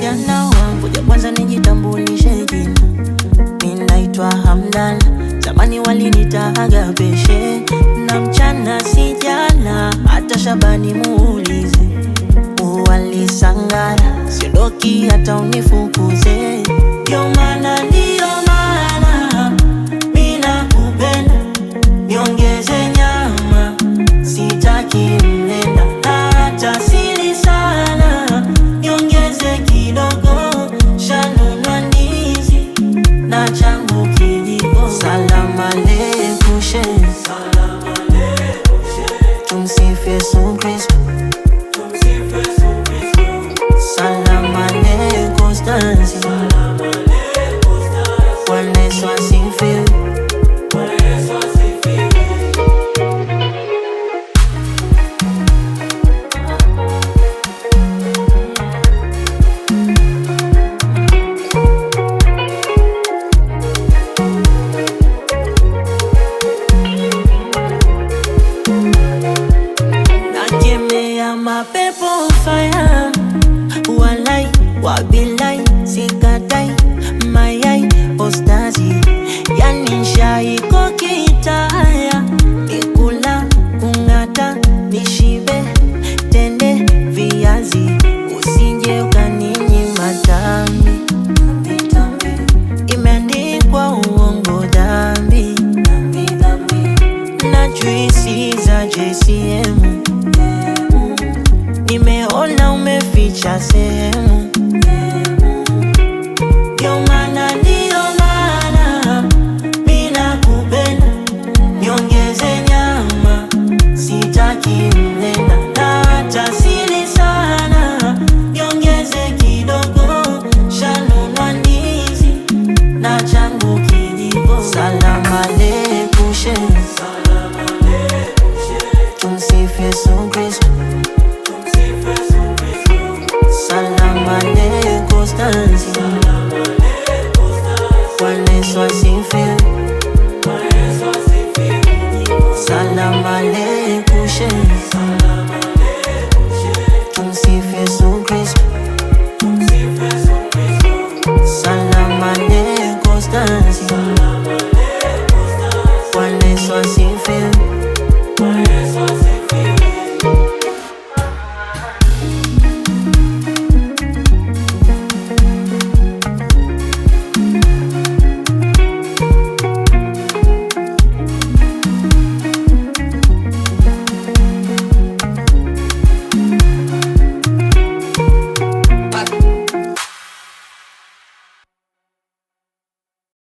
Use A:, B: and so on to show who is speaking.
A: kijana wangu, ya kwanza nijitambulishe jina. Mimi naitwa Hamdan, zamani walinitaga peshe. Na mchana sijala, hata Shabani muulize. Walisangara, siondoki hata unifukuze. Ndio maana mimi nakupenda, niongeze nyama, sitaki mlenda. Hata sili sana, niongeze kidogo, shanunua ndizi na changu kijiko. Salamu aleikum sheikh, tumsifu Yesu Kristo. Salamu aleikum Stazi, Bwana Yesu asifiwe. Nakemea mapepo fire, walai wabilai sikatai, mayai Ostazi, yani shaiko kitaya. Nikula kungata nishibe, tende viazi, usije ukaninyima dhambi. Imeandikwa uongo dhambi, na juisi za JCM nimeona umeficha sehemu.